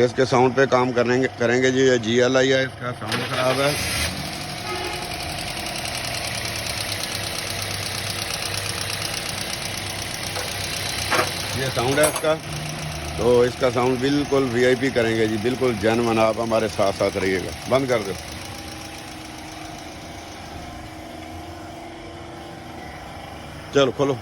इसके साउंड पे काम करेंगे जी। ये GLI है, इसका साउंड ख़राब है। ये साउंड है इसका, तो इसका साउंड बिल्कुल VIP करेंगे जी, बिल्कुल जेन्युइन। आप हमारे साथ साथ रहिएगा। बंद कर दो। चलो खोलो।